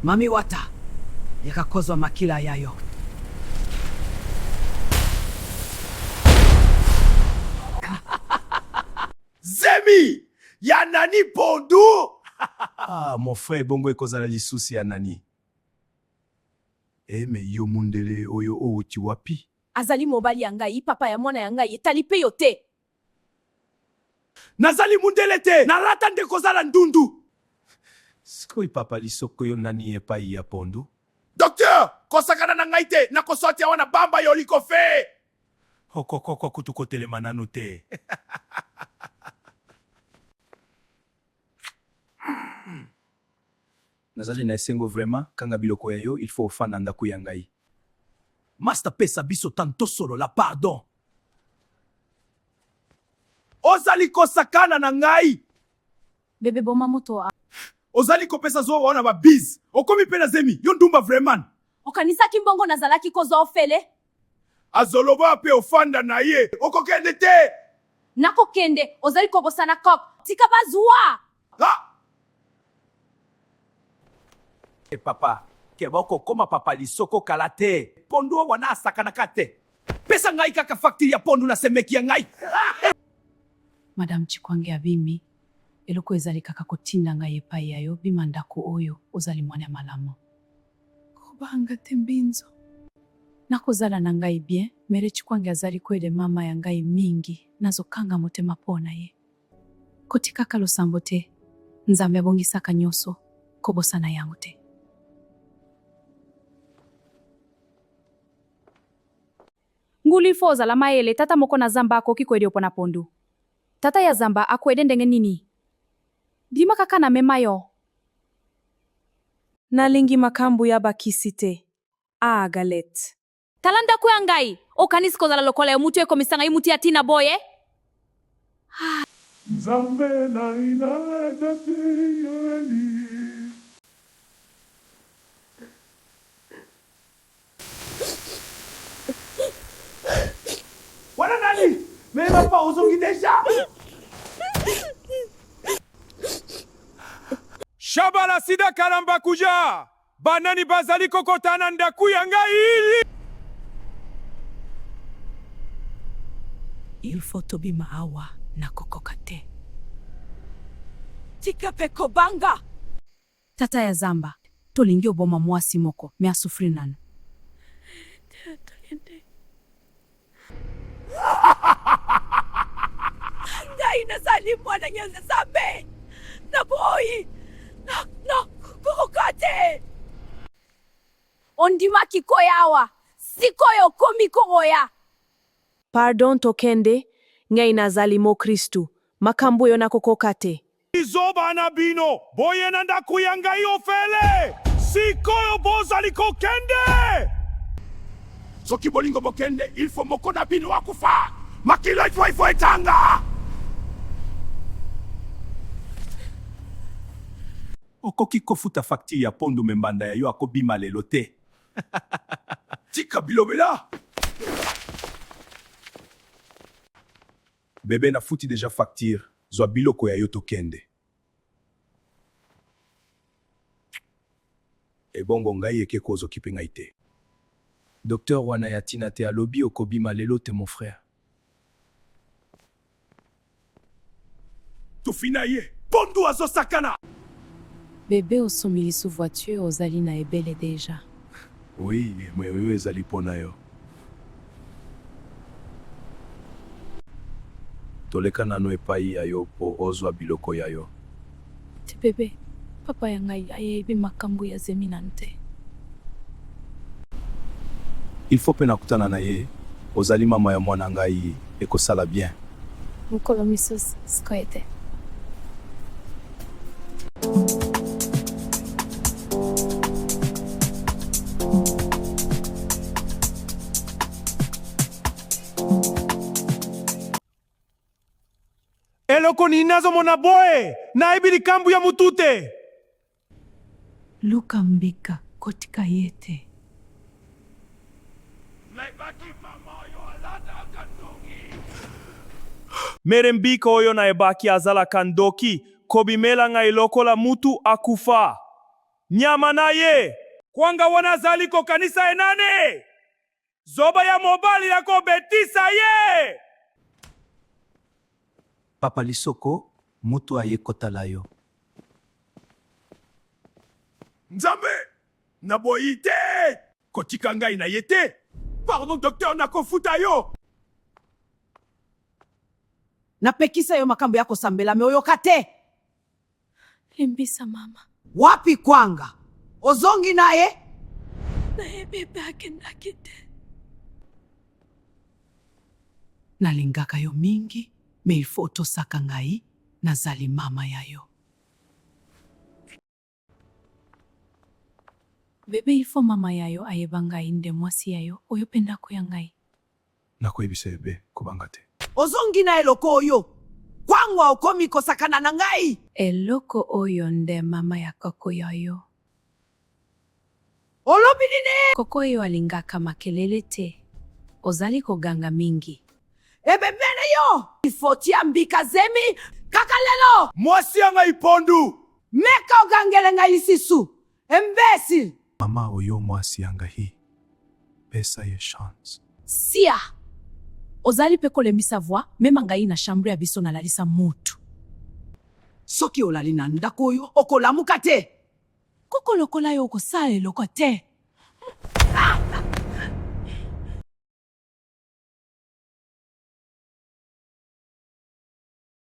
Mami wata yakakozwa makila yayo. Zemi! Ya nani pondu? Ah, mon frère bongo ekozala lisusi ya nani. Me yo mundele oyo outi wapi? Azali mobali ya ngai, papa ya mwana ya ngai, etali pe yo te. Nazali mundele te, nalata nde kozala ndundu. Sikoi papa lisoko yo nani epai ya pondu? Docteur, kosakana na ngai te, nakosoti wana bamba yo likofe. Okokoko kutu kotelema nanu te. Nazali na esengo vraiment, kanga biloko ya yo, il faut ofanda ndako ya ngai. Master pesa biso tanto solo la pardon. Ozali kosakana na ngai. Bebe boma moto. Ozali kopesa zo wana ba biz. Okomi pe na Zemi, yo ndumba vraiment. Okanisa kimbongo nazalaki kozwa ofele. Azoloba pe ofanda na ye. Okokende te. Nakokende, ozali kobosana kok. Tika bazwa. Ha! Papa, keboko koma papa lisoko kalate. Pondu wana asakana kate. Pesa ngai kaka facture ya pondu na semeki ya ngai. Madame Chikwange abimi, eloko ezali kaka kotinda ngai epai yayo bima ndako oyo ozali mwana malamu. Kobanga te mbinzo. Nakozala na ngai bien, mere Chikwange azali kwede mama ya ngai mingi, nazokanga motema pona ye. Kotikaka losambo te, Nzambe abongisaka nyonso, kobosana yango te. Nguli foza la maele tata moko na zamba akoki kwede opona pondu. Tata ya zamba akwede ndenge nini? Dima kaka na mema yo. Nalingi makambu ya bakisite. Galet. Talanda kuya ngai. Okanisi kozala lokola ya mutu ekomisanga imuti ya tina boye. Nzambe na ina dati yoni. Wana nani? Mema pa uzongi deja. Shabala sida kalamba kuja. Banani bazali kokotana ndaku ya ngai ili. Il faut tobima awa na kokokate. Tika peko banga. Tata ya zamba, tolingi oboma mwasi moko, me asufri nanu. Ngai nazali mwana nyanza zambe. Na boy. No, kokokate. Ondima kikoyawa. Sikoyo komi kogoya. Pardon tokende, ngai nazali mo Kristu, makambu yo na kokokate. Izoba na bino, boye na ndaku ya ngai ofele. Sikoyo bozali kokende. Soki bolingo bokende, il faut moko na bino akufa. Makilo ifo etanga. Okoki kofuta facture ya pondu membanda ya yo akobima lelo te. Tika bilobela. Bébé na futi déjà facture, zwa biloko ya yo tokende. Ebongo ngai eke kozokipe ngai te. Docteur wana ya tina te alobi okobima lelo te mon frère. Tufina ye, pondu azosakana. Bébé osomili sous voiture ozali na ebele deja. Oui, mwewe ezali pona yo. Toleka nano epai ya yo po ozwa biloko ya yo. Te bébé, papa ya ngai ayebi makambu ya Zemi nante. Il faut pena kutana na ye, ozali mama ya mwana ngai ekosala bien. Mukolo misos skoete. Eloko ni nazo mona boe, na ibili kambu ya mutute. Luka mbika kotika yete. Mere mbiko oyo na ebaki azala kandoki, kobimela ngai lokola mutu akufa. nyama na ye kwanga wanazaliko kanisa enane zoba ya mobali yako betisa ye. Papa Lisoko, mutu ayekotala yo. Nzambe, naboyi te! Kotika ngai na ye te! Pardon, docteur, nakofuta yo! Napekisa yo makambo yako sambela me oyoka te. Limbisa mama. Wapi kwanga? Ozongi naye? Naye bebe akendaki te. Nalingaka yo mingi, me ilfo otosaka ngai, nazali mama yayo. Bebe ilfo mama yayo ayeba ngai nde mwasi yayo oyo pendako ya ngai. Nakoyebisa ebe kubanga te. Ozongi na eloko oyo. Kwangwa okomi kosakana na ngai. Eloko oyo nde mama ya koko yayo. Olobi nini? Koko yo alingaka makelele te. Ozali koganga mingi. Ebe mene yo! Ifotia mbika zemi kaka lelo! Mwasi ya ngai pondu! Meka ogangele ngai lisisu! Imbécile! Mama oyo mwasi ya ngai. Pesa ye chance. Sia! Ozali pe kolemisa voix, mema ngai na chambre ya biso nalalisa mutu. Soki olali na ndako oyo, okolamuka te! Koko lokola yo okosala eloko te.